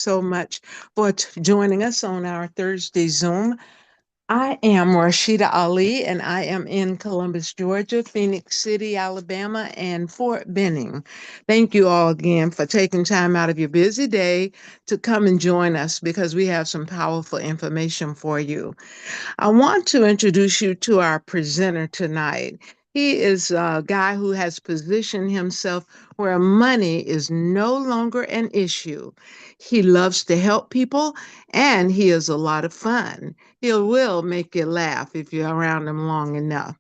So much for joining us on our Thursday Zoom. I am Rashida Ali, and I am in Columbus, Georgia, Phoenix City, Alabama, and Fort Benning. Thank you all again for taking time out of your busy day to come and join us because we have some powerful information for you. I want to introduce you to our presenter tonight. He is a guy who has positioned himself where money is no longer an issue. He loves to help people and he is a lot of fun. He will make you laugh if you're around him long enough.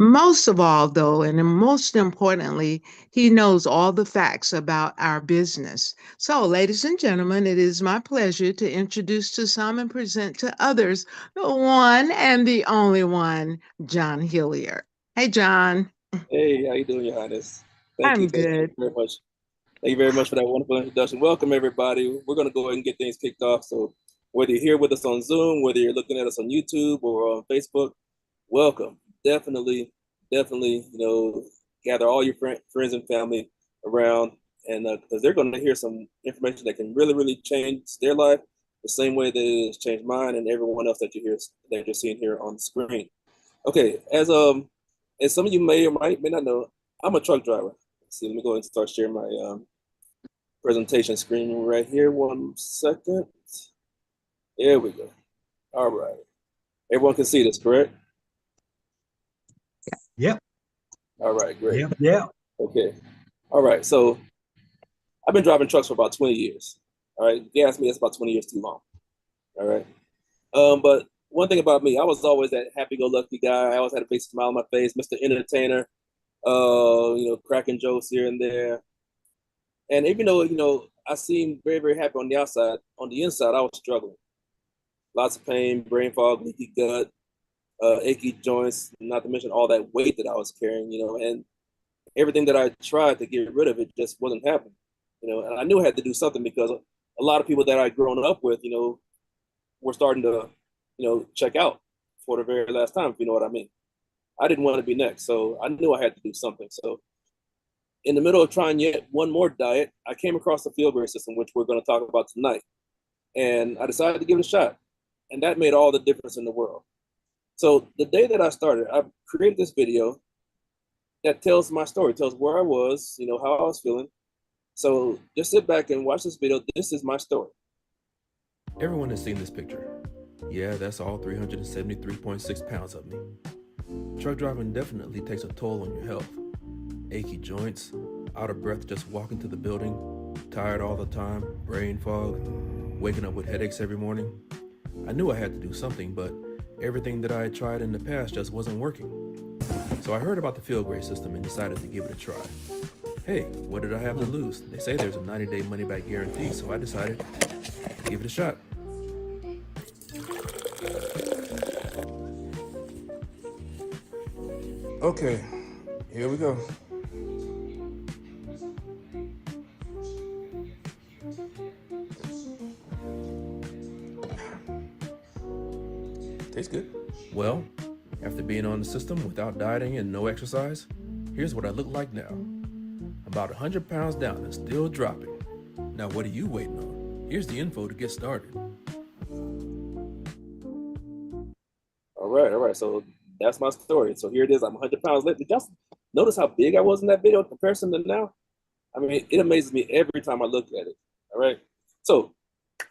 Most of all, though, and most importantly, he knows all the facts about our business. So, ladies and gentlemen, it is my pleasure to introduce to some and present to others the one and the only one, John Hilliard. Hey, John. Hey, how you doing, Your Highness? Thank you, I'm thank you good. very much. Thank you very much for that wonderful introduction. Welcome, everybody. We're going to go ahead and get things kicked off. So, whether you're here with us on Zoom, whether you're looking at us on YouTube or on Facebook, welcome. Definitely, definitely, gather all your friends and family around, and because they're going to hear some information that can really, really change their life the same way that it has changed mine and everyone else that you hear that you're seeing here on the screen. Okay, as some of you may or may not know, I'm a truck driver. Let's see, let me go ahead and start sharing my presentation screen right here. 1 second. There we go. All right. Everyone can see this, correct? Yep. All right, great. Yep. Okay. All right. So I've been driving trucks for about 20 years. All right. If you ask me, that's about 20 years too long. All right. But one thing about me, I was always that happy-go-lucky guy. I always had a big smile on my face, Mr. Entertainer, cracking jokes here and there. And even though, I seemed very, very happy on the outside, on the inside, I was struggling. Lots of pain, brain fog, leaky gut, achy joints, not to mention all that weight that I was carrying, and everything that I tried to get rid of it just wasn't happening, and I knew I had to do something because a lot of people that I'd grown up with, were starting to, check out for the very last time, if you know what I mean. I didn't want to be next, so I knew I had to do something. So in the middle of trying yet one more diet, I came across the field grade system, which we're going to talk about tonight. And I decided to give it a shot. And that made all the difference in the world. So the day that I started, I created this video that tells my story, tells where I was, how I was feeling. So just sit back and watch this video. This is my story. Everyone has seen this picture. Yeah, that's all 373.6 pounds of me. Truck driving definitely takes a toll on your health. Achy joints, out of breath just walking to the building, tired all the time, brain fog, waking up with headaches every morning. I knew I had to do something, but everything that I had tried in the past just wasn't working. So I heard about the field grade system and decided to give it a try. Hey, what did I have to lose? They say there's a 90-day money-back guarantee, so I decided to give it a shot. Okay, here we go. Tastes good. Well, after being on the system without dieting and no exercise, here's what I look like now. About 100 pounds down and still dropping. Now what are you waiting on? Here's the info to get started. All right. So that's my story. So here it is. I'm 100 pounds late. Did y'all notice how big I was in that video in comparison to now? I mean, it amazes me every time I look at it. All right. So,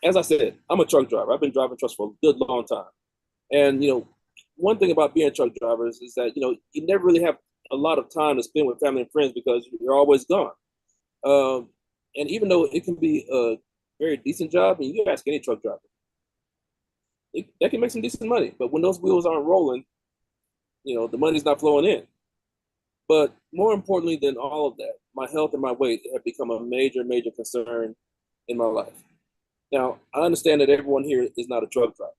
as I said, I'm a truck driver. I've been driving trucks for a good long time. And, one thing about being truck drivers is that, you never really have a lot of time to spend with family and friends because you're always gone. And even though it can be a very decent job, and you ask any truck driver, they can make some decent money. But when those wheels aren't rolling, the money's not flowing in. But more importantly than all of that, my health and my weight have become a major, major concern in my life. Now, I understand that everyone here is not a truck driver,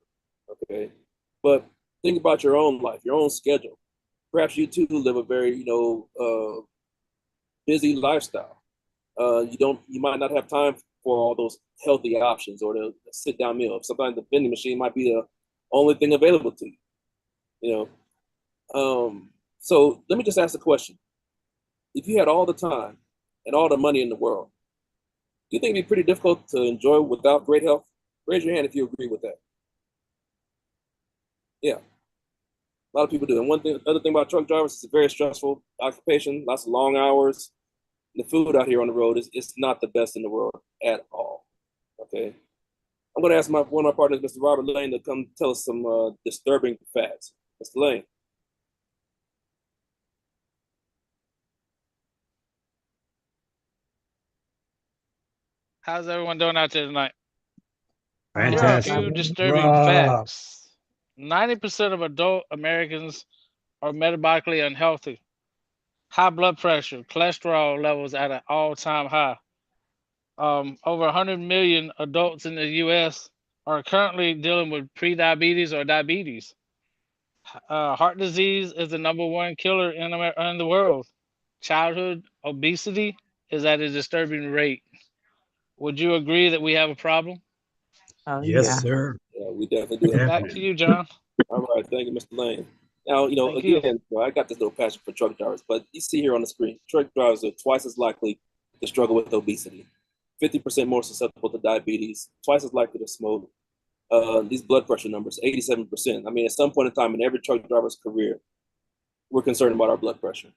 okay? But think about your own life, your own schedule. Perhaps you too live a very, busy lifestyle. You might not have time for all those healthy options or the sit-down meal. Sometimes the vending machine might be the only thing available to you. So let me just ask the question: if you had all the time and all the money in the world, Do you think it'd be pretty difficult to enjoy without great health? Raise your hand if you agree with that. Yeah, a lot of people do. And other thing about truck drivers, it's a very stressful occupation, lots of long hours. The food out here on the road is not the best in the world at all. Okay. I'm going to ask one of my partners, Mr. Robert Lane, to come tell us some disturbing facts. Mr. Lane. How's everyone doing out there tonight? Here are a Fantastic. few disturbing Rob. facts. 90% of adult Americans are metabolically unhealthy. High blood pressure, cholesterol levels at an all-time high. Over 100 million adults in the U.S. are currently dealing with pre-diabetes or diabetes. Heart disease is the #1 killer in the world. Childhood obesity is at a disturbing rate. Would you agree that we have a problem? Oh, Yes, yeah. sir. Yeah, we definitely do have. Back to you, John. All right, thank you, Mr. Lane. Now, Thank you. again, I got this little passion for truck drivers, but you see here on the screen, truck drivers are twice as likely to struggle with obesity, 50% more susceptible to diabetes, twice as likely to smoke. These blood pressure numbers, 87%. I mean, at some point in time in every truck driver's career, we're concerned about our blood pressure.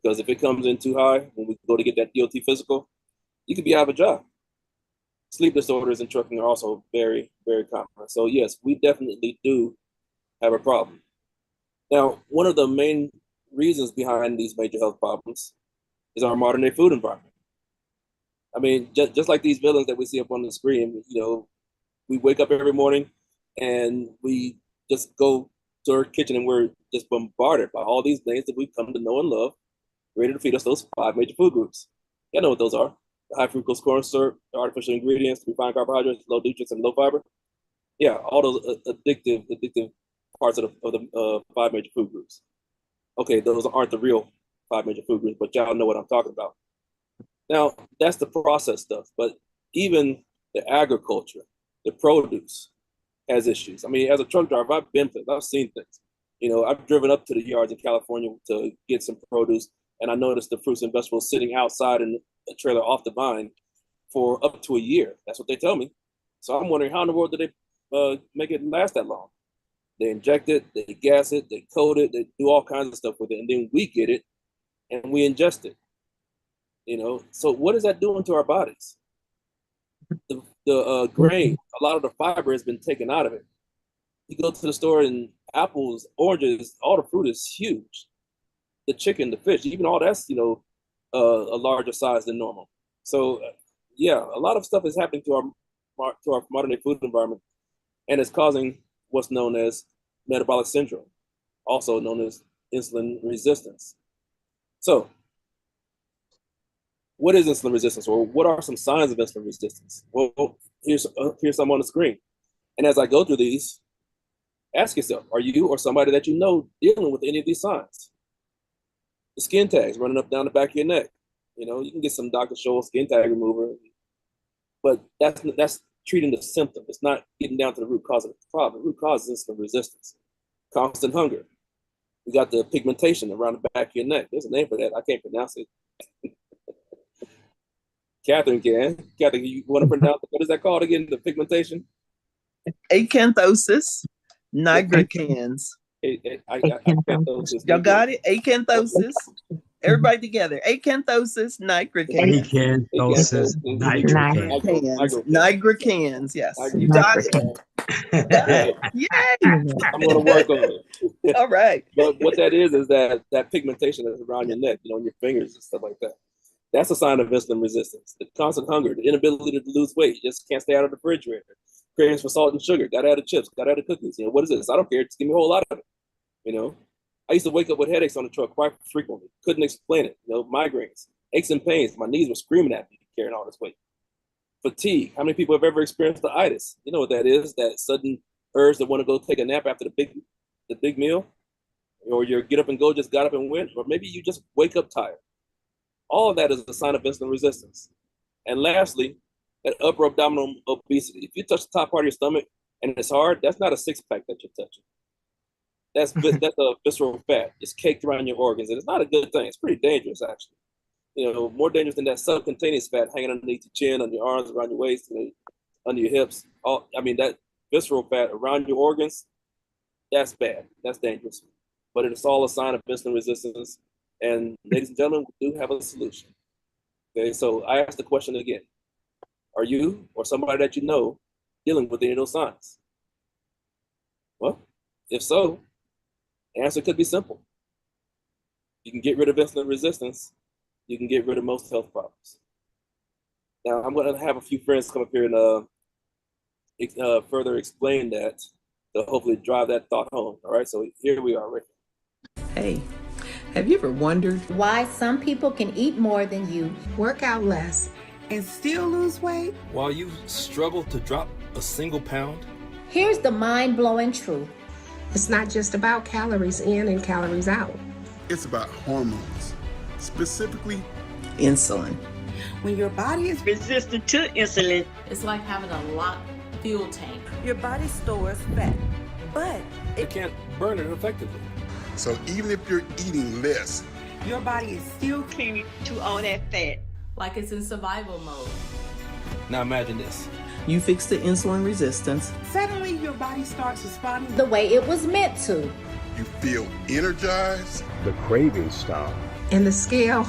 Because if it comes in too high, when we go to get that DOT physical, you could be out of a job. Sleep disorders in trucking are also very, very common. So yes, we definitely do have a problem. Now, one of the main reasons behind these major health problems is our modern day food environment. I mean, just like these villains that we see up on the screen, we wake up every morning and we just go to our kitchen and we're just bombarded by all these things that we've come to know and love, ready to feed us those 5 major food groups. You know what those are: the high fructose corn syrup, the artificial ingredients, refined carbohydrates, low nutrients, and low fiber. Yeah, all those addictive parts of the 5 major food groups. Okay, those aren't the real 5 major food groups, but y'all know what I'm talking about. Now, that's the processed stuff, but even the agriculture, the produce has issues. I mean, as a truck driver, I've seen things. I've driven up to the yards in California to get some produce, and I noticed the fruits and vegetables sitting outside in a trailer off the vine for up to a year. That's what they tell me. So I'm wondering, how in the world did they make it last that long? They inject it, they gas it, they coat it, they do all kinds of stuff with it, and then we get it and we ingest it. So what is that doing to our bodies? The grain, a lot of the fiber has been taken out of it. You go to the store and apples, oranges, all the fruit is huge. The chicken, the fish, even all that's a larger size than normal. So yeah, a lot of stuff is happening to our modern day food environment, and it's causing what's known as metabolic syndrome, also known as insulin resistance. So what is insulin resistance, or what are some signs of insulin resistance? Well, here's some on the screen. And as I go through these, ask yourself, are you or somebody that you know dealing with any of these signs? The skin tags running up down the back of your neck. You can get some Dr. Scholl's skin tag remover, but that's treating the symptom. It's not getting down to the root cause of the problem. The root cause is insulin resistance. Constant hunger. We got the pigmentation around the back of your neck. There's a name for that. I can't pronounce it. Catherine can. Catherine, you want to pronounce it? What is that called again? The pigmentation? Acanthosis nigricans. Acanthosis. Y'all got it? Acanthosis. Everybody together. Acanthosis nigricans. Acanthosis nigricans. Nigricans. Yes. You got it. Yay. I'm going to work on it. All right. But what that is that pigmentation that's around your neck, your fingers and stuff like that. That's a sign of insulin resistance. The constant hunger, the inability to lose weight. You just can't stay out of the refrigerator. Cravings for salt and sugar. Got to have the chips. Got to have the cookies. What is this? I don't care. Just give me a whole lot of it. I used to wake up with headaches on the truck quite frequently. Couldn't explain it. Migraines, aches and pains. My knees were screaming at me carrying all this weight. Fatigue. How many people have ever experienced the itis? You know what that is? That sudden urge to want to go take a nap after the big meal, or your get up and go just got up and went, or maybe you just wake up tired. All of that is a sign of insulin resistance. And lastly, that upper abdominal obesity. If you touch the top part of your stomach and it's hard, that's not a six-pack that you're touching. That's a visceral fat. It's caked around your organs, and it's not a good thing. It's pretty dangerous, actually. more dangerous than that subcutaneous fat hanging underneath your chin, on your arms, around your waist, under your hips. That visceral fat around your organs, that's bad. That's dangerous. But it's all a sign of insulin resistance. And ladies and gentlemen, we do have a solution. Okay, so I asked the question again. Are you or somebody that you know dealing with any of those signs? Well, if so, the answer could be simple. You can get rid of insulin resistance. You can get rid of most health problems. Now, I'm going to have a few friends come up here and further explain that to hopefully drive that thought home. All right, so here we are, Rick. Hey, have you ever wondered why some people can eat more than you, work out less, and still lose weight? While you struggle to drop a single pound? Here's the mind-blowing truth. It's not just about calories in and calories out. It's about hormones, specifically insulin? When your body is resistant to insulin, it's like having a locked fuel tank. Your body stores fat, but it can't burn it effectively. So even if you're eating less, your body is still clinging to all that fat. Like it's in survival mode. Now imagine this. You fix the insulin resistance. Suddenly your body starts responding the way it was meant to. You feel energized. The cravings stop. And the scale,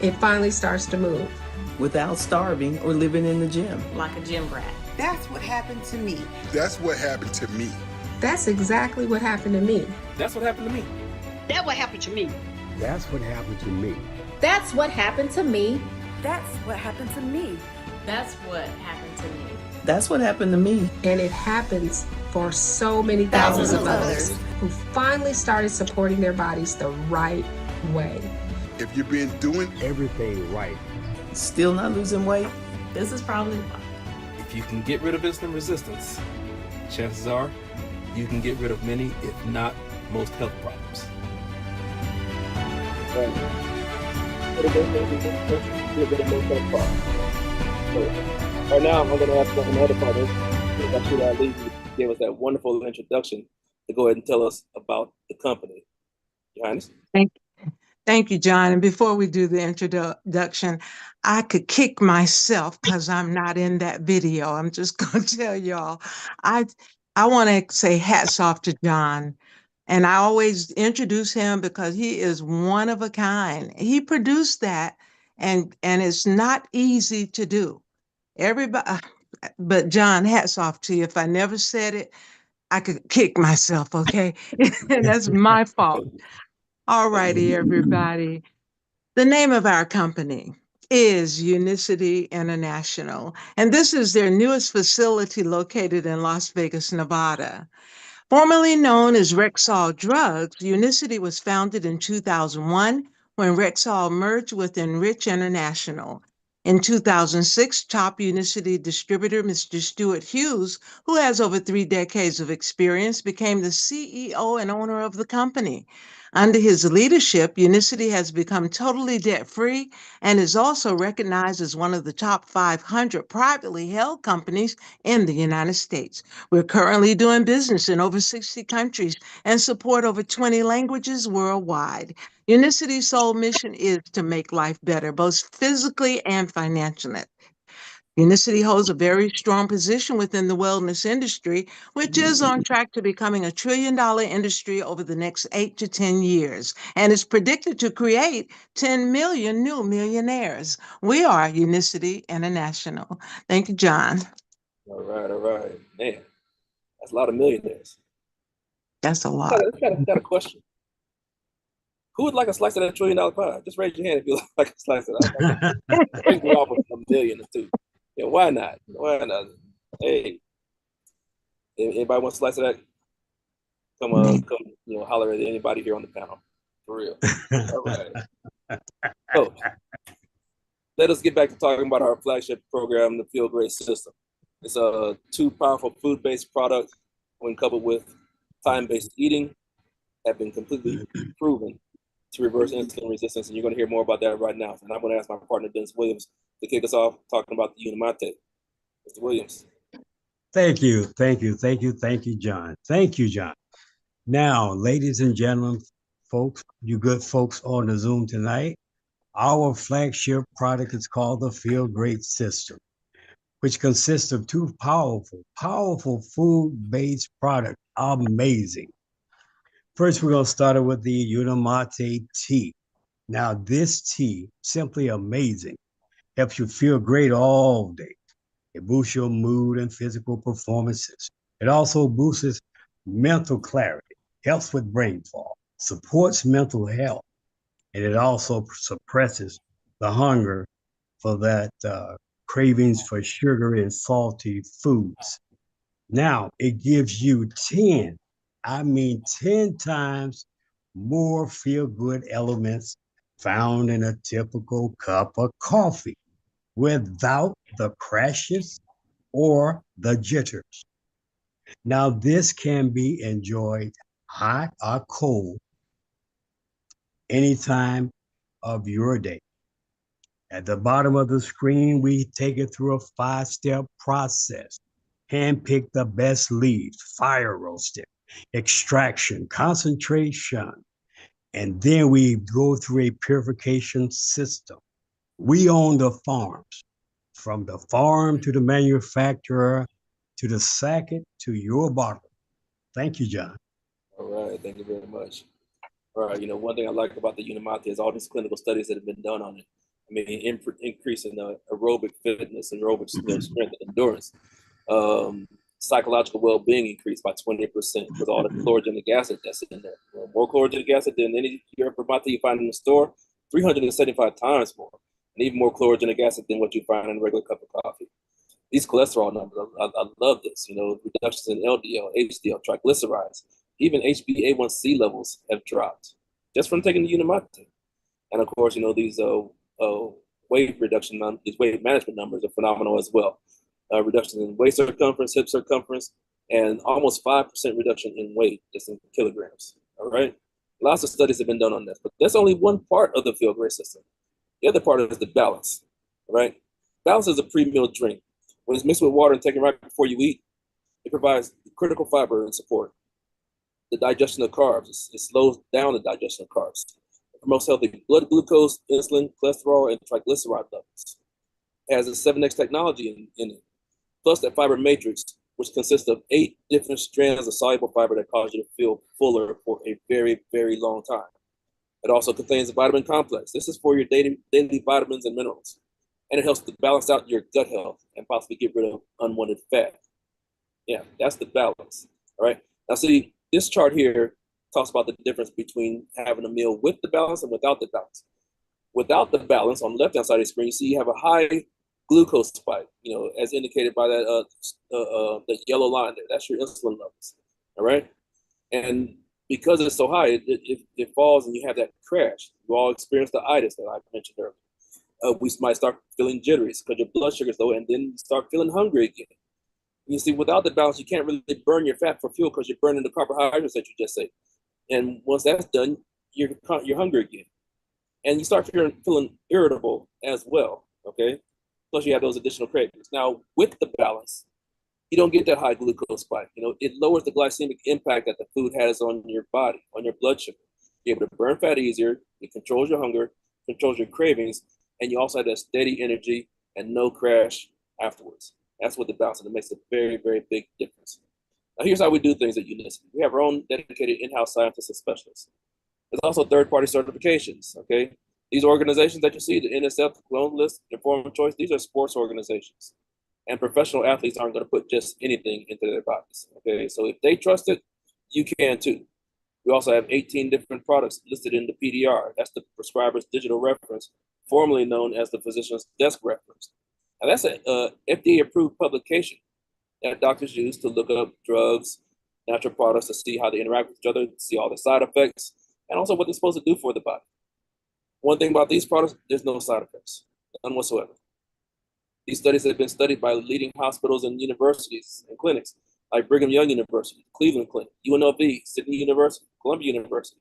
it finally starts to move. Without starving or living in the gym. Like a gym rat. That's what happened to me. That's what happened to me. That's exactly what happened to me. That's what happened to me. That's what happened to me. That's what happened to me. That's what happened to me. That's what happened to me. That's what happened to me. That's what happened to me. And it happens for so many thousands of others who finally started supporting their bodies the right way. If you've been doing everything right, still not losing weight, this is probably why. If you can get rid of insulin resistance, chances are you can get rid of many, if not most, health problems. Right now, I'm going to ask another part of Dr. Ali gave us that wonderful introduction to go ahead and tell us about the company. Johannes? Thank you, John. And before we do the introduction, I could kick myself because I'm not in that video. I'm just going to tell y'all. I want to say hats off to John. And I always introduce him because he is one of a kind. He produced that, and it's not easy to do. Everybody, but John, hats off to you. If I never said it, I could kick myself, okay? And that's my fault. All righty, everybody. The name of our company is Unicity International, and this is their newest facility located in Las Vegas, Nevada. Formerly known as Rexall Drugs, Unicity was founded in 2001 when Rexall merged with Enrich International. In 2006, top Unicity distributor Mr. Stuart Hughes, who has over 3 decades of experience, became the CEO and owner of the company. Under his leadership, Unicity has become totally debt-free and is also recognized as one of the top 500 privately held companies in the United States. We're currently doing business in over 60 countries and support over 20 languages worldwide. Unicity's sole mission is to make life better, both physically and financially. Unicity holds a very strong position within the wellness industry, which is on track to becoming $1 trillion industry over the next 8 to 10 years, and is predicted to create 10 million new millionaires. We are Unicity International. Thank you, John. All right. Man, that's a lot of millionaires. That's a lot. Got a question. Who would like a slice of that $1 trillion pie? Just raise your hand if you like a slice of that. Bring me off of $1 million or $2 million. Yeah, why not? Why not? Hey, anybody want a slice of that? Come, holler at anybody here on the panel. For real. All right. So, let us get back to talking about our flagship program, the Feel Great System. It's a 2 powerful food-based products when coupled with time-based eating have been completely proven to reverse insulin resistance, and you're going to hear more about that right now. And I'm going to ask my partner, Dennis Williams, to kick us off talking about the Unimate. Mr. Williams. Thank you, John. Thank you, John. Now, ladies and gentlemen, folks, you good folks on the Zoom tonight, Our flagship product is called the Feel Great System, which consists of two powerful food-based products. Amazing. First, we're going to start it with the Unimate tea. Now, this tea, simply amazing, helps you feel great all day. It boosts your mood and physical performances. It also boosts mental clarity, helps with brain fog, supports mental health, and it also suppresses the hunger for that cravings for sugary and salty foods. Now, it gives you 10 times more feel good elements found in a typical cup of coffee without the crashes or the jitters. Now, this can be enjoyed hot or cold any time of your day. At the bottom of the screen, we take it through a 5-step process. Handpick the best leaves, fire roast it, extraction, concentration, and then we go through a purification system. We own the farms, from the farm to the manufacturer to the sacket to your bottle. Thank you, John. All right, thank you very much. All right, one thing I like about the Unimate is all these clinical studies that have been done on it. I mean, increase in aerobic fitness and aerobic strength and endurance. Psychological well-being increased by 20% with all the chlorogenic acid that's in there. More chlorogenic acid than any yerba mate you find in the store, 375 times more, and even more chlorogenic acid than what you find in a regular cup of coffee. These cholesterol numbers, I love this. Reductions in LDL, HDL, triglycerides, even HbA1c levels have dropped just from taking the Unimate. And of course, these weight reduction, these weight management numbers are phenomenal as well. Reduction in waist circumference, hip circumference, and almost 5% reduction in weight, just in kilograms. All right. Lots of studies have been done on this, but that's only one part of the Feel Great system. The other part is the balance. All right. Balance is a pre-meal drink. When it's mixed with water and taken right before you eat, it provides critical fiber and support. The digestion of carbs, it slows down the digestion of carbs. It promotes healthy blood glucose, insulin, cholesterol, and triglyceride levels. It has a 7X technology in it, plus that fiber matrix, which consists of 8 different strands of soluble fiber that cause you to feel fuller for a very, very long time. It also contains a vitamin complex. This is for your daily vitamins and minerals. And it helps to balance out your gut health and possibly get rid of unwanted fat. Yeah, that's the balance. All right. Now, see, this chart here talks about the difference between having a meal with the balance and without the balance. Without the balance, on the left-hand side of the screen, you see you have a high glucose spike, as indicated by that the yellow line there. That's your insulin levels. All right. And because it's so high, it falls and you have that crash. You all experience the itis that I mentioned earlier. We might start feeling jittery because your blood sugar is low, and then you start feeling hungry again. You see, without the balance, you can't really burn your fat for fuel because you're burning the carbohydrates that you just ate. And once that's done, you're hungry again. And you start feeling irritable as well, okay? Plus you have those additional cravings. Now, with the balance, you don't get that high glucose spike. It lowers the glycemic impact that the food has on your body, on your blood sugar. You're able to burn fat easier, it controls your hunger, controls your cravings, and you also have that steady energy and no crash afterwards. That's what the balance is. It makes a very, very big difference. Now, here's how we do things at Unicity. We have our own dedicated in-house scientists and specialists. There's also third-party certifications, okay? These organizations that you see, the NSF, Clone List, Informed Choice, these are sports organizations. And professional athletes aren't going to put just anything into their bodies, okay? So if they trust it, you can too. We also have 18 different products listed in the PDR. That's the prescriber's digital reference, formerly known as the physician's desk reference. And that's a FDA-approved publication that doctors use to look up drugs, natural products, to see how they interact with each other, see all the side effects, and also what they're supposed to do for the body. One thing about these products, there's no side effects, none whatsoever. These studies have been studied by leading hospitals and universities and clinics like Brigham Young University, Cleveland Clinic, UNLV, Sydney University, Columbia University,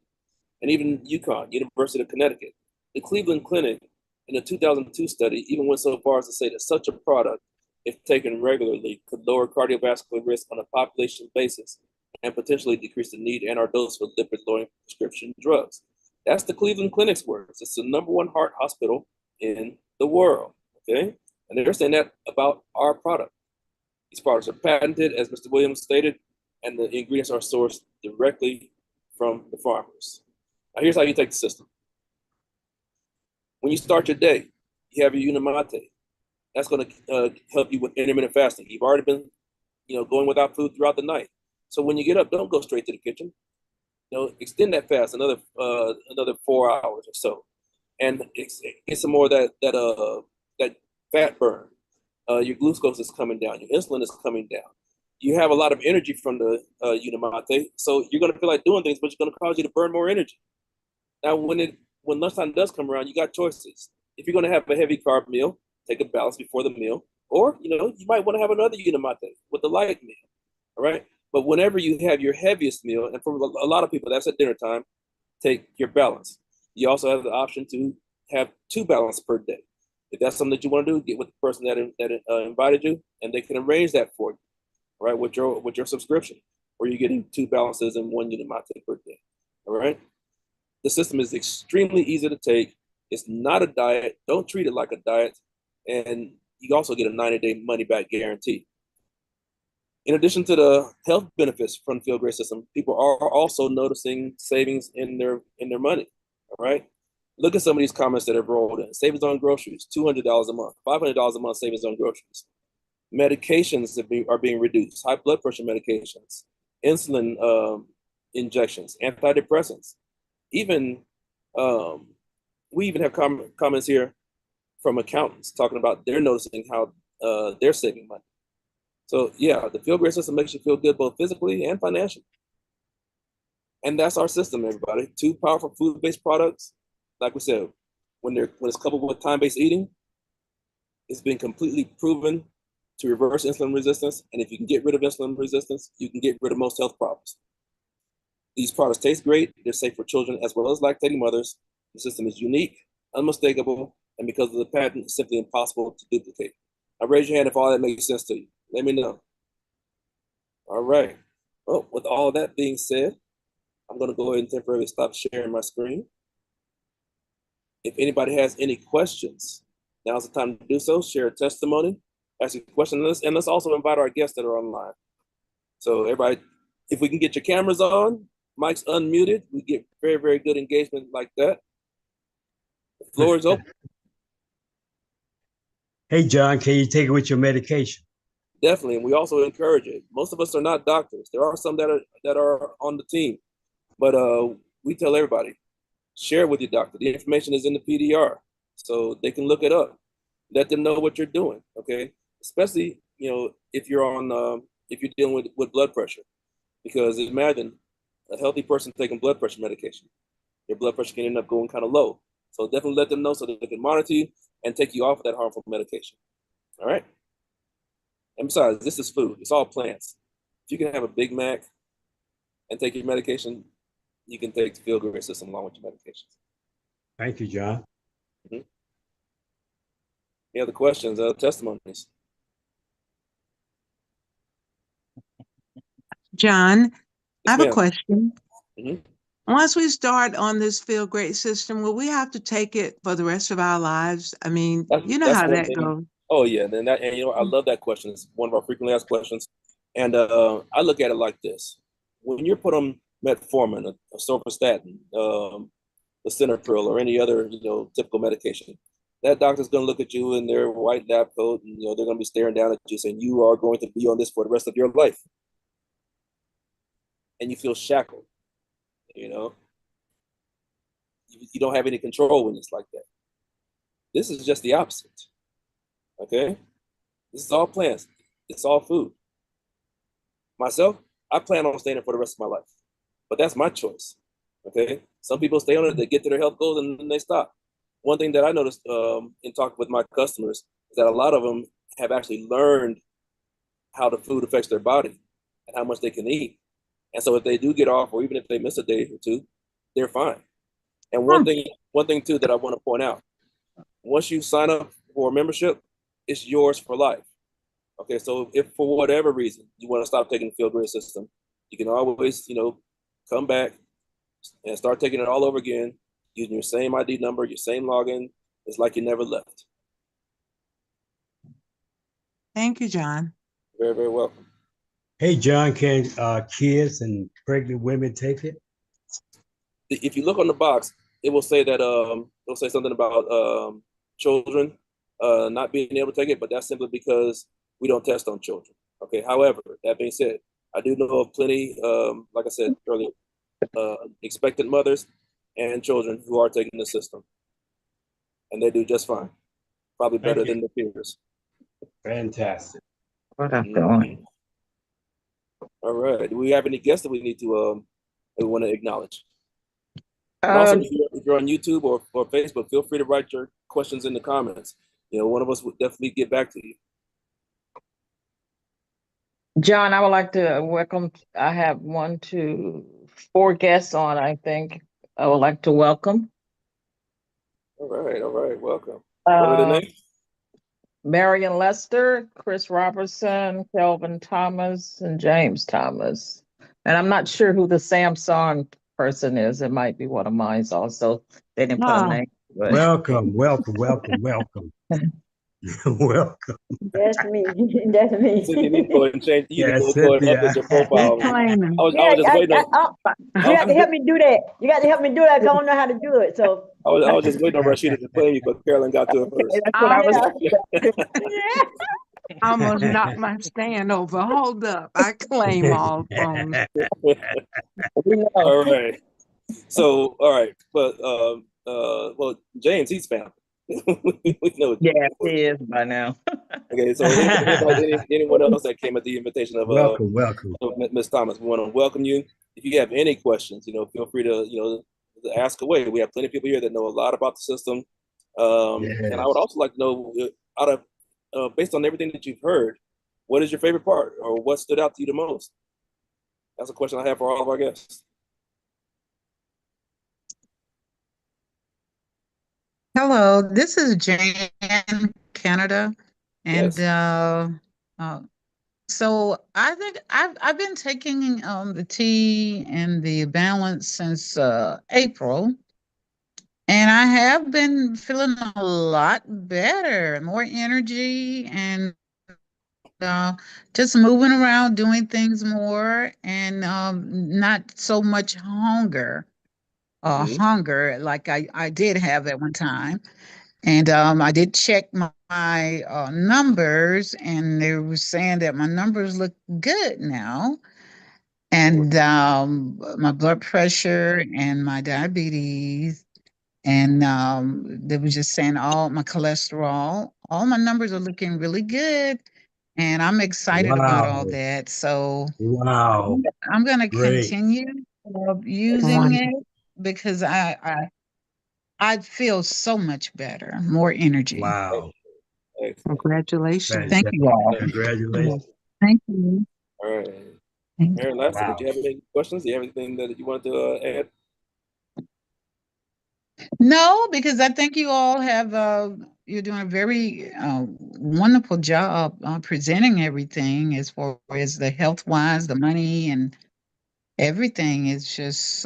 and even UConn, University of Connecticut. The Cleveland Clinic, in a 2002 study, even went so far as to say that such a product, if taken regularly, could lower cardiovascular risk on a population basis and potentially decrease the need and/or dose for lipid-lowering prescription drugs. That's the Cleveland Clinic's words. It's the #1 heart hospital in the world, okay? And they're saying that about our product. These products are patented, as Mr. Williams stated, and the ingredients are sourced directly from the farmers. Now, here's how you take the system. When you start your day, you have your Unimate. That's going to help you with intermittent fasting. You've already been, going without food throughout the night. So when you get up, don't go straight to the kitchen. Extend that fast another 4 hours or so, and get some more of that fat burn. Your glucose is coming down. Your insulin is coming down. You have a lot of energy from the Unimate, so you're going to feel like doing things, but it's going to cause you to burn more energy. Now, when lunchtime does come around, you got choices. If you're going to have a heavy carb meal, take a balance before the meal, or you might want to have another Unimate with the light meal. All right. But whenever you have your heaviest meal, and for a lot of people, that's at dinner time, take your balance. You also have the option to have 2 balances per day. If that's something that you want to do, get with the person that invited you, and they can arrange that for you, right? With your subscription, where you're getting 2 balances and 1 Unimate per day. All right. The system is extremely easy to take. It's not a diet. Don't treat it like a diet, and you also get a 90-day money-back guarantee. In addition to the health benefits from the Feel Great system, people are also noticing savings in their money. All right, look at some of these comments that have rolled in. Savings on groceries, $200 a month, $500 a month savings on groceries. Medications are being reduced, high blood pressure medications, insulin injections, antidepressants. Even we even have comments here from accountants talking about they're noticing how they're saving money. So yeah, the Feel Great system makes you feel good both physically and financially. And that's our system, everybody. 2 powerful food-based products. Like we said, when it's coupled with time-based eating, it's been completely proven to reverse insulin resistance. And if you can get rid of insulin resistance, you can get rid of most health problems. These products taste great. They're safe for children as well as lactating mothers. The system is unique, unmistakable, and because of the patent, it's simply impossible to duplicate. Now raise your hand if all that makes sense to you. Let me know. All right. Well, with all that being said, I'm going to go ahead and temporarily stop sharing my screen. If anybody has any questions, now's the time to do so. Share a testimony, ask a question, and let's also invite our guests that are online. So everybody, if we can get your cameras on, mics unmuted, we get very, very good engagement like that. The floor is open. Hey, John, can you take it with your medication? Definitely, and we also encourage it. Most of us are not doctors. There are some that are on the team, but we tell everybody, share it with your doctor. The information is in the PDR, so they can look it up. Let them know what you're doing, okay? Especially, if you're dealing with blood pressure, because imagine a healthy person taking blood pressure medication. Their blood pressure can end up going kind of low. So definitely let them know so that they can monitor you and take you off of that harmful medication. All right. And besides, this is food. It's all plants. If you can have a Big Mac and take your medication, you can take the Feel Great system along with your medications. Thank you, John. Mm-hmm. Any other questions, testimonies? John, I have a ma'am. question. Mm-hmm. Once we start on this Feel Great system, will we have to take it for the rest of our lives? I mean, you know how that goes. Oh yeah, and I love that question. It's one of our frequently asked questions, and I look at it like this: when you're put on metformin, a somatostatin, a Cinepril, or any other typical medication, that doctor's going to look at you in their white lab coat, and they're going to be staring down at you, saying you are going to be on this for the rest of your life, and you feel shackled. You don't have any control when it's like that. This is just the opposite. Okay, this is all plants. It's all food. Myself, I plan on staying there for the rest of my life, but that's my choice. Okay, some people stay on it, they get to their health goals, and then they stop. One thing that I noticed in talking with my customers is that a lot of them have actually learned how the food affects their body and how much they can eat. And so if they do get off, or even if they miss a day or two, they're fine. And one thing too that I want to point out: once you sign up for a membership, it's yours for life. Okay, so if for whatever reason you want to stop taking the Feel Great system, you can always, come back and start taking it all over again. using your same ID number, your same login. It's like you never left. Thank you, John. Very, very welcome. Hey, John, can kids and pregnant women take it? If you look on the box, it will say that it'll say something about children not being able to take it, but that's simply because we don't test on children. Okay. However, that being said, I do know of plenty, like I said earlier, expectant mothers and children who are taking the system, and they do just fine, probably better than their peers. Fantastic. What I'm doing. All right. Do we have any guests that we need to that we want to acknowledge? And also, if you're on YouTube or Facebook, feel free to write your questions in the comments. You know, one of us would definitely get back to you. John, I would like to welcome. I have 1, 2, 4 guests on, I think. I would like to welcome. All right, welcome. What are the names? Marion Lester, Chris Robertson, Kelvin Thomas, and James Thomas. And I'm not sure who the Samsung person is. It might be one of mine also. They didn't put a name. But... Welcome. Welcome. That's me. That's me. So you need to go and change. You need to go and update your profile. I was just waiting on. You got to help me do that. You got to help me do that because I don't know how to do it. So I was just waiting on Rashida to claim you, but Carolyn got to it first. That's what I was. I almost knocked my stand over. Hold up. I claim all phones. All right. So, all right. But, well, James, he's family. we know. Yeah, he is by now. Okay, so anyone else that came at the invitation of welcome. Of Ms. Thomas, we want to welcome you. If you have any questions, feel free to to ask away. We have plenty of people here that know a lot about the system, and I would also like to know, out of based on everything that you've heard, what is your favorite part, or what stood out to you the most? That's a question I have for all of our guests. Hello, this is Jan, Canada, and Yes. so I think I've been taking the tea and the balance since April, and I have been feeling a lot better, more energy, and just moving around, doing things more, and not so much hunger. Hunger like I did have at one time. And I did check my numbers, and they were saying that my numbers look good now. And my blood pressure and my diabetes, and they were just saying all my cholesterol, all my numbers are looking really good. And I'm excited about all that. So Wow. I'm going to Great. continue using it because I feel so much better, more energy. Wow. Congratulations. Thank you all. Congratulations. Thank you. All right. Aaron, lastly, did you have any questions? Do you have anything that you wanted to add? No, because I think you all have, you're doing a very wonderful job presenting everything as far as the health wise, the money, and everything. It's just,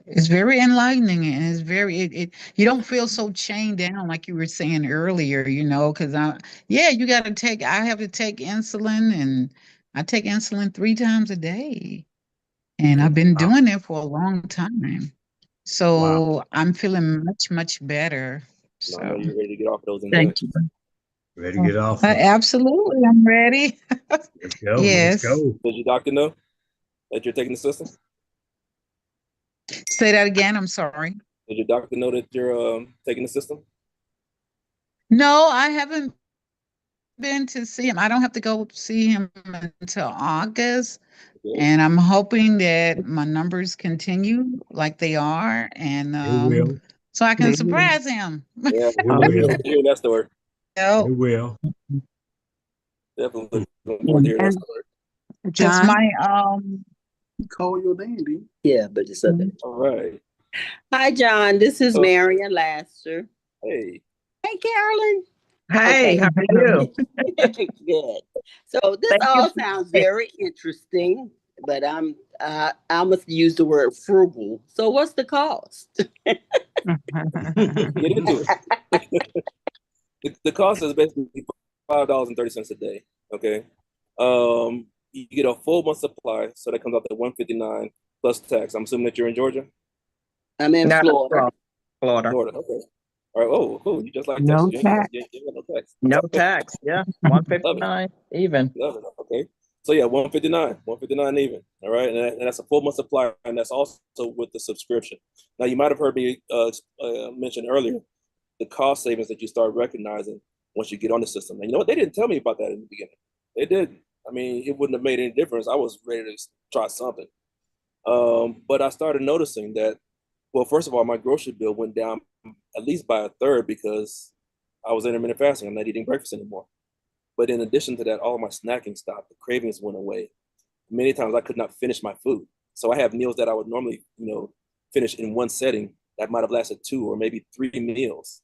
it's very enlightening, and it's very, you don't feel so chained down like you were saying earlier, because you got to I have to take insulin, and I take insulin 3 times a day, and I've been doing it for a long time. So I'm feeling much, much better. So I know you're ready to get off those thank you. Ready to get off? Absolutely, I'm ready. Let's go. Yes. Let's go. Does your doctor know that you're taking the system? Say that again. I'm sorry. Does your doctor know that you're taking the system? No, I haven't been to see him. I don't have to go see him until August. Okay. And I'm hoping that my numbers continue like they are, and so I can surprise him. Yeah, hear that story. It will. Definitely looking forward to hearing that story. Just John? my Call your dandy. Yeah, but it's okay. All right. Hi, John. This is So- Marion Laster. Hey. Hey, Carolyn. Hey, Okay. how are you? Good. So this Thank all you. sounds very interesting, but I must use the word frugal. So what's the cost? Get into it. The cost is basically $5.30 a day. Okay. You get a full month supply, so that comes out to $159 plus tax. I'm assuming that you're in Georgia. I'm in No, Florida. Florida. Florida. Okay. All right. Oh, cool. You just like No Texas. tax. You ain't got no tax. No tax. Yeah, Love it. 159 even. Love it. Okay. So yeah, 159 even. All right, and that's a full month supply, and that's also with the subscription. Now you might have heard me mention earlier the cost savings that you start recognizing once you get on the system. And you know what? They didn't tell me about that in the beginning. They didn't. I mean, it wouldn't have made any difference. I was ready to try something. But I started noticing that, well, first of all, my grocery bill went down at least by a third because I was intermittent fasting. I'm not eating breakfast anymore. But in addition to that, all of my snacking stopped. The cravings went away. Many times I could not finish my food. So I have meals that I would normally, finish in one setting that might have lasted 2 or maybe 3 meals.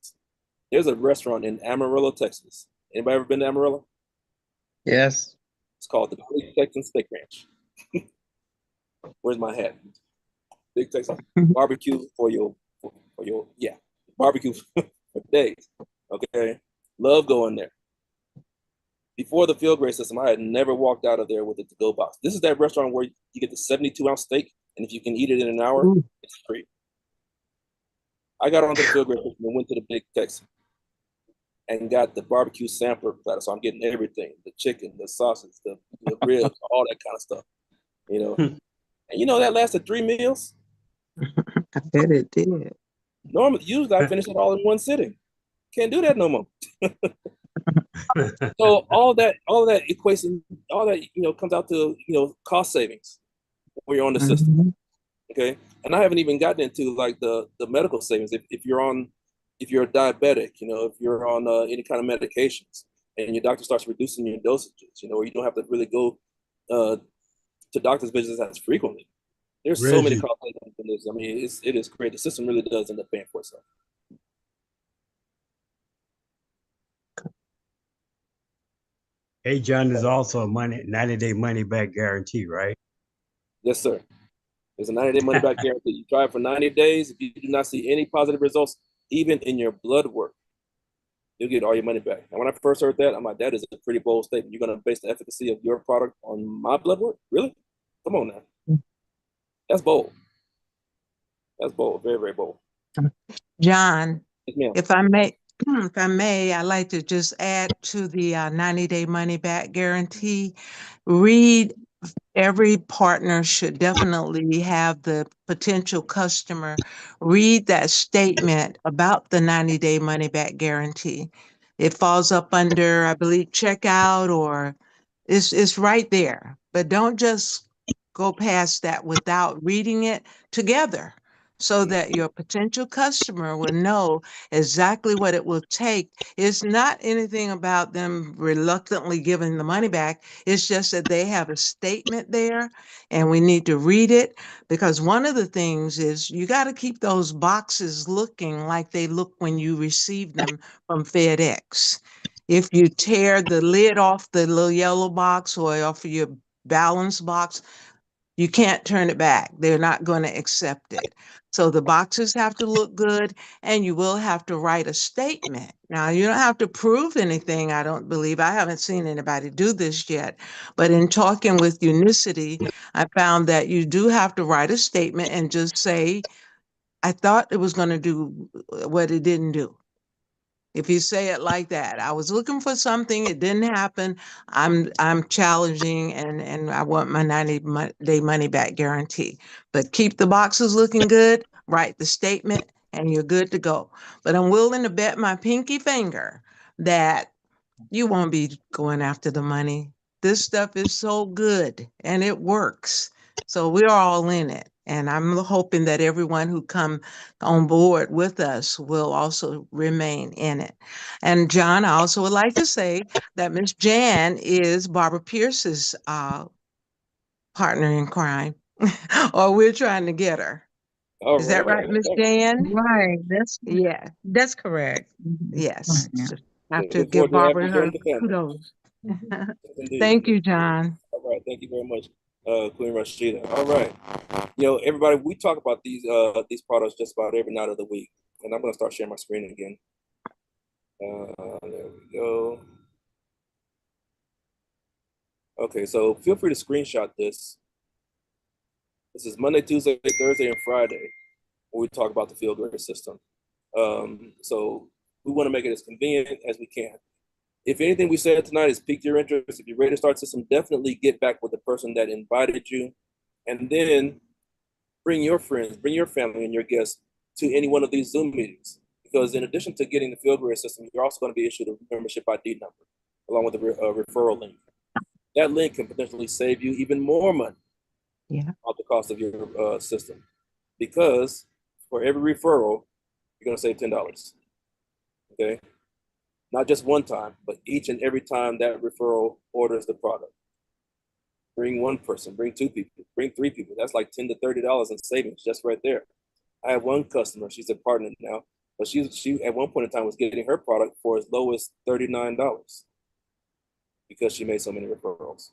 There's a restaurant in Amarillo, Texas. Anybody ever been to Amarillo? Yes. It's called the Big Texan Steak Ranch. Where's my hat? Big Texan barbecue for your barbecue for days. Okay, love going there. Before the field grade system, I had never walked out of there with a to-go box. This is that restaurant where you get the 72-ounce steak, and if you can eat it in an hour, it's free. I got onto the field grade system and went to the Big Texan and got the barbecue sampler platter. So I'm getting everything: the chicken, the sausage, the ribs, all that kind of stuff. And that lasted 3 meals. I bet it did. Usually I finish it all in one sitting. Can't do that no more. So all that equation, all that comes out to cost savings when you're on the system. Okay, and I haven't even gotten into like the medical savings. If you're a diabetic, if you're on any kind of medications, and your doctor starts reducing your dosages, or you don't have to really go to doctor's visits as frequently. There's so many cost savings in this. I mean, it is great. The system really does end up paying for itself. Hey, John, there's also a 90-day money back guarantee, right? Yes, sir. There's a 90-day money back guarantee. You try it for 90 days. If you do not see any positive results, even in your blood work, you'll get all your money back. And when I first heard that, I'm like, that is a pretty bold statement. You're going to base the efficacy of your product on my blood work? Really? Come on now. That's bold. That's bold. Very, very bold. John, Yes, if I may, I'd like to just add to the 90-day money back guarantee. Every partner should definitely have the potential customer read that statement about the 90-day money back guarantee. It falls up under, I believe, checkout, or it's right there. But don't just go past that without reading it together, so that your potential customer will know exactly what it will take. It's not anything about them reluctantly giving the money back. It's just that they have a statement there and we need to read it, because one of the things is you got to keep those boxes looking like they look when you receive them from FedEx. If you tear the lid off the little yellow box or off of your balance box, you can't turn it back. They're not going to accept it. So the boxes have to look good, and you will have to write a statement. Now, you don't have to prove anything, I don't believe. I haven't seen anybody do this yet. But in talking with Unicity, I found that you do have to write a statement and just say, I thought it was going to do what it didn't do. If you say it like that, I was looking for something, it didn't happen. I'm challenging, and I want my 90-day money back guarantee. But keep the boxes looking good, write the statement, and you're good to go. But I'm willing to bet my pinky finger that you won't be going after the money. This stuff is so good and it works. So we're all in it. And I'm hoping that everyone who come on board with us will also remain in it. And John, I also would like to say that Miss Jan is Barbara Pierce's partner in crime, or we're trying to get her. All Is that right, Miss okay. Jan? Right. Yeah. That's correct. Yes. Yeah. So I have to Look give forward to having Barbara you her join the family. kudos. Indeed. Thank you, John. All right. Thank you very much. Queen Rashida. All right. Everybody, we talk about these products just about every night of the week. And I'm gonna start sharing my screen again. There we go. Okay, so feel free to screenshot this. This is Monday, Tuesday, Thursday, and Friday when we talk about the Feel Great system. So we want to make it as convenient as we can. If anything we said tonight has piqued your interest, if you're ready to start system, definitely get back with the person that invited you, and then bring your friends, bring your family and your guests to any one of these Zoom meetings. Because in addition to getting the Feel Great system, you're also going to be issued a membership ID number along with a referral link. That link can potentially save you even more money off the cost of your system. Because for every referral, you're going to save $10. Okay? Not just one time, but each and every time that referral orders the product. Bring one person, bring two people, bring three people. That's like $10 to $30 in savings just right there. I have one customer, she's a partner now, but she at one point in time was getting her product for as low as $39 because she made so many referrals.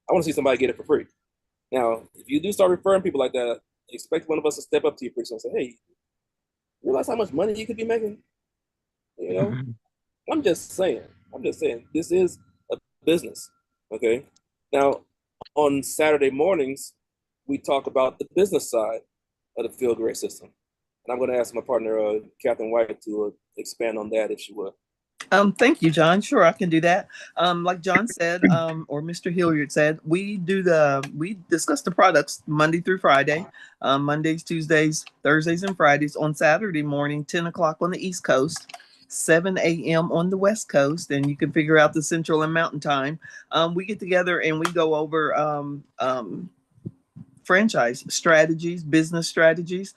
I want to see somebody get it for free. Now, if you do start referring people like that, expect one of us to step up to you pretty soon and say, hey, realize how much money you could be making? I'm just saying, this is a business, okay? Now, on Saturday mornings, we talk about the business side of the Feel Great system. And I'm going to ask my partner, Catherine White, to expand on that if she would. Thank you, John. Sure, I can do that. Like John said, or Mr. Hilliard said, we discuss the products Monday through Friday, Mondays, Tuesdays, Thursdays, and Fridays. On Saturday morning, 10 o'clock on the East Coast, 7 a.m. on the West Coast, and you can figure out the Central and Mountain Time. We get together and we go over franchise strategies, business strategies.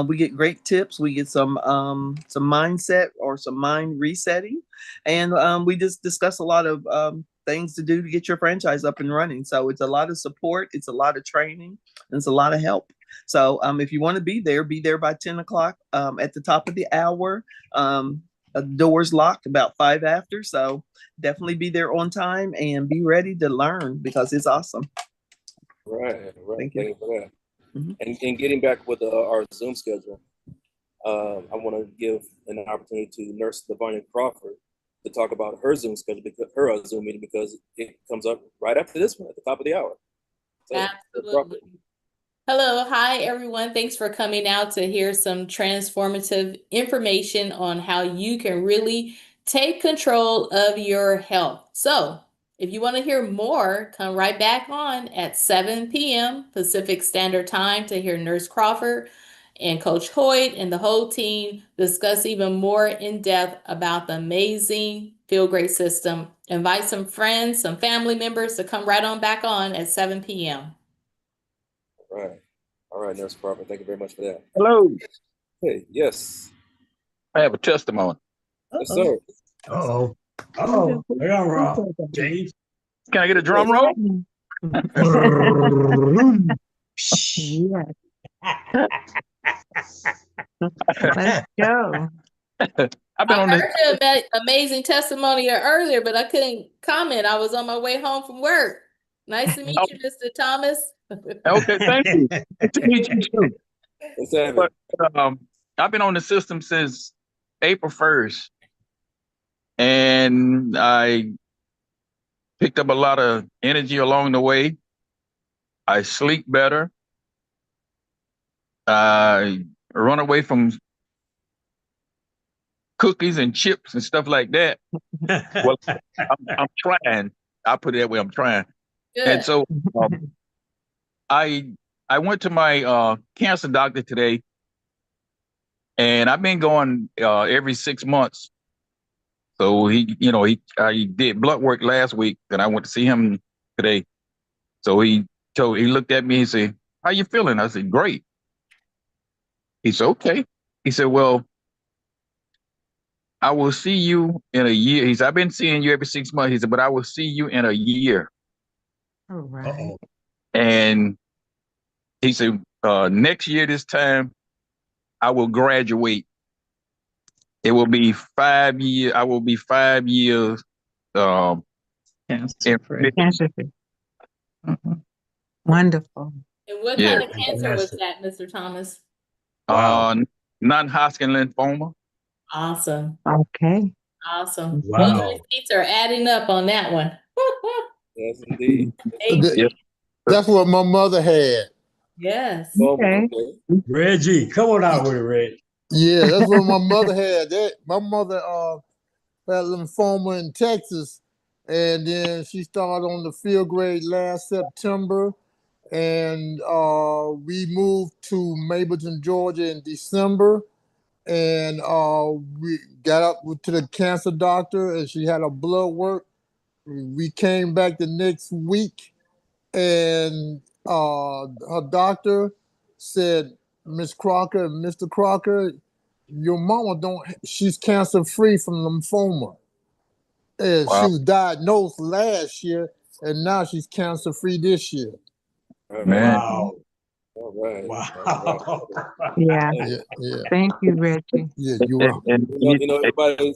We get great tips. We get some mindset or some mind resetting, and we just discuss a lot of things to do to get your franchise up and running. So it's a lot of support, it's a lot of training, and it's a lot of help. So if you want to be there by 10 o'clock at the top of the hour. Doors locked about 5 after. So definitely be there on time and be ready to learn because it's awesome. Right. Thank you for that. And getting back with our Zoom schedule, I want to give an opportunity to Nurse Lavonia Crawford to talk about her Zoom schedule, because her Zoom meeting, because it comes up right after this one at the top of the hour. So, Absolutely. Hello, hi everyone. Thanks for coming out to hear some transformative information on how you can really take control of your health. So, if you want to hear more, come right back on at 7 p.m. Pacific Standard Time to hear Nurse Crawford and Coach Hoyt and the whole team discuss even more in depth about the amazing Feel Great system. Invite some friends, some family members to come right on back on at 7 p.m. All right, Nurse Crawford, thank you very much for that. Hello. Hey, yes. I have a testimony. Yes, sir. Uh-oh. Uh-oh. Hang on, Rob. James. Can I get a drum roll? Let's go. I've been on I heard your amazing testimony earlier, but I couldn't comment. I was on my way home from work. Nice to meet you, Mr. Thomas. Okay, thank you. Nice to meet you too. But, I've been on the system since April 1st, and I picked up a lot of energy along the way. I sleep better. I run away from cookies and chips and stuff like that. Well, I'm trying. I put it that way. I'm trying. Good. And so I went to my cancer doctor today, and I've been going every 6 months. So I did blood work last week, and I went to see him today. So he looked at me and said, "How you feeling?" I said, "Great." He said, "Okay." He said, "Well, I will see you in a year." He said, "I've been seeing you every 6 months." He said, "But I will see you in a year." All right. And he said, "Next year, this time, I will graduate. It will be 5 years. I will be 5 years. Cancer free. Wonderful. And what Yeah. kind of cancer was Fantastic. that, Mr. Thomas? Wow. Non-Hodgkin lymphoma. Awesome. Okay. Awesome. Those Wow. receipts are adding up on that one. Yes, indeed. Thank you. Yes. That's what my mother had. Yes. Okay. Okay. Reggie, come on out with it, Reg. Yeah, that's what my mother had. My mother had lymphoma in Texas, and then she started on the field grade last September, and we moved to Mableton, Georgia in December, and we got up to the cancer doctor, and she had a blood work. We came back the next week, and her doctor said, Miss Crocker, Mr. Crocker, your mama she's cancer free from lymphoma. And she Wow. was diagnosed last year, and now she's cancer free this year. Man. Wow. All right. Wow. Yeah. Yeah. Thank you, Reggie. Yeah, you're welcome. Everybody,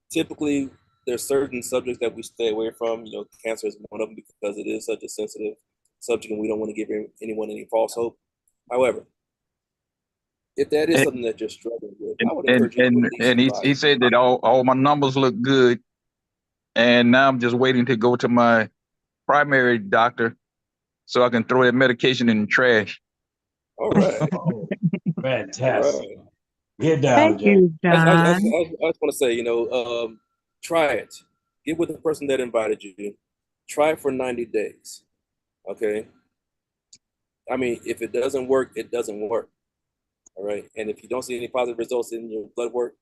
typically there's certain subjects that we stay away from. Cancer is one of them because it is such a sensitive subject, and we don't want to give anyone any false hope. However, if that is something that you're struggling with, I would encourage you to at least And he said that all my numbers look good, and now I'm just waiting to go to my primary doctor so I can throw that medication in the trash. All right. Fantastic. All right. Get down, Thank Jay. you, I John. just want to say, try it. Get with the person that invited you. Try it for 90 days. Okay. I mean, if it doesn't work, it doesn't work. All right. And if you don't see any positive results in your blood work,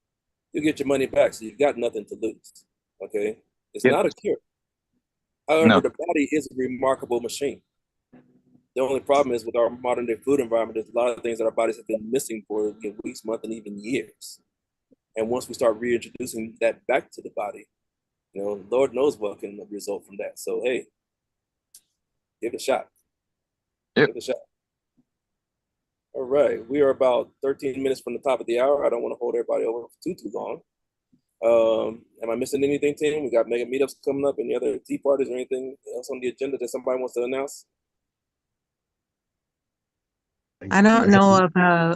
you'll get your money back. So you've got nothing to lose. Okay. It's not a cure. However, the body is a remarkable machine. The only problem is with our modern day food environment, there's a lot of things that our bodies have been missing for weeks, months, and even years. And once we start reintroducing that back to the body, Lord knows what can result from that. So, hey, give it a shot. Give it a shot. All right. We are about 13 minutes from the top of the hour. I don't want to hold everybody over for too long. Am I missing anything, Tim? We got mega meetups coming up, any other tea parties or anything else on the agenda that somebody wants to announce? I don't know of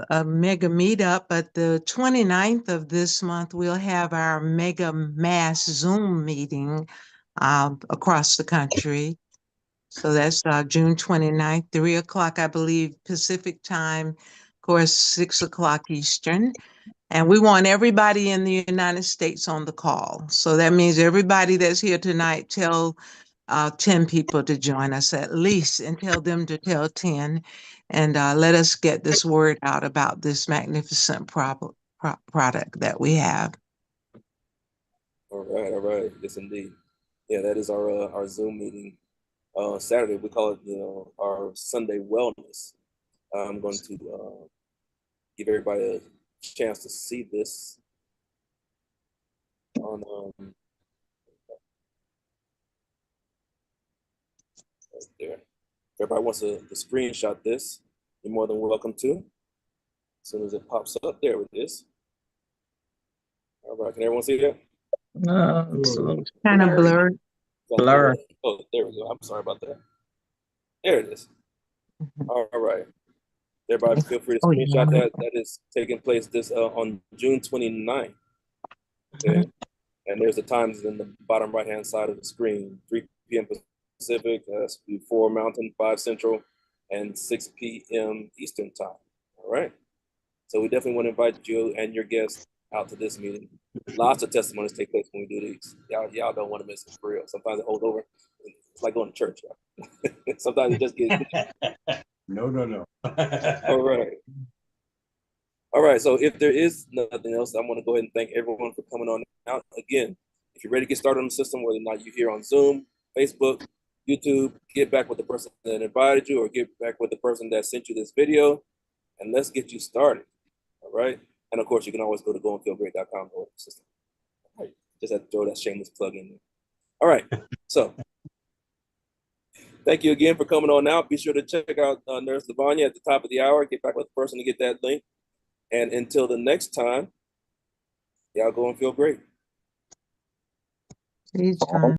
a mega meetup, but the 29th of this month, we'll have our mega mass Zoom meeting across the country. So that's June 29th, 3 o'clock, I believe, Pacific time, of course, 6 o'clock Eastern. And we want everybody in the United States on the call. So that means everybody that's here tonight, tell 10 people to join us at least, and tell them to tell 10. And let us get this word out about this magnificent product that we have. All right. Yes, indeed. Yeah, that is our Zoom meeting. Saturday, we call it, our Sunday wellness. I'm going to give everybody a chance to see this on right there. If everybody wants to screenshot this, you're more than welcome to. As soon as it pops up, there it is. All right, can everyone see that? No, it's a little kind of blurred. blur. Oh, there we go. I'm sorry about that. There it is. All right. Everybody feel free to screenshot that. That is taking place this on June 29th. Okay. And there's the times in the bottom right-hand side of the screen, 3 p.m. Pacific, that's 4 Mountain, 5 Central, and 6 p.m. Eastern time. All right. So we definitely want to invite you and your guests out to this meeting. Lots of testimonies take place when we do these. Y'all don't want to miss it for real. Sometimes it holds over. It's like going to church. Sometimes it just gets. No. All right. So if there is nothing else, I want to go ahead and thank everyone for coming on out. Again, if you're ready to get started on the system, whether or not you're here on Zoom, Facebook, YouTube, get back with the person that invited you or get back with the person that sent you this video, and let's get you started. All right. And of course, you can always go to goandfeelgreat.com for the system. All right. Just have to throw that shameless plug in there. All right. So thank you again for coming on out. Be sure to check out Nurse Lavanya at the top of the hour. Get back with the person to get that link. And until the next time, y'all go and feel great.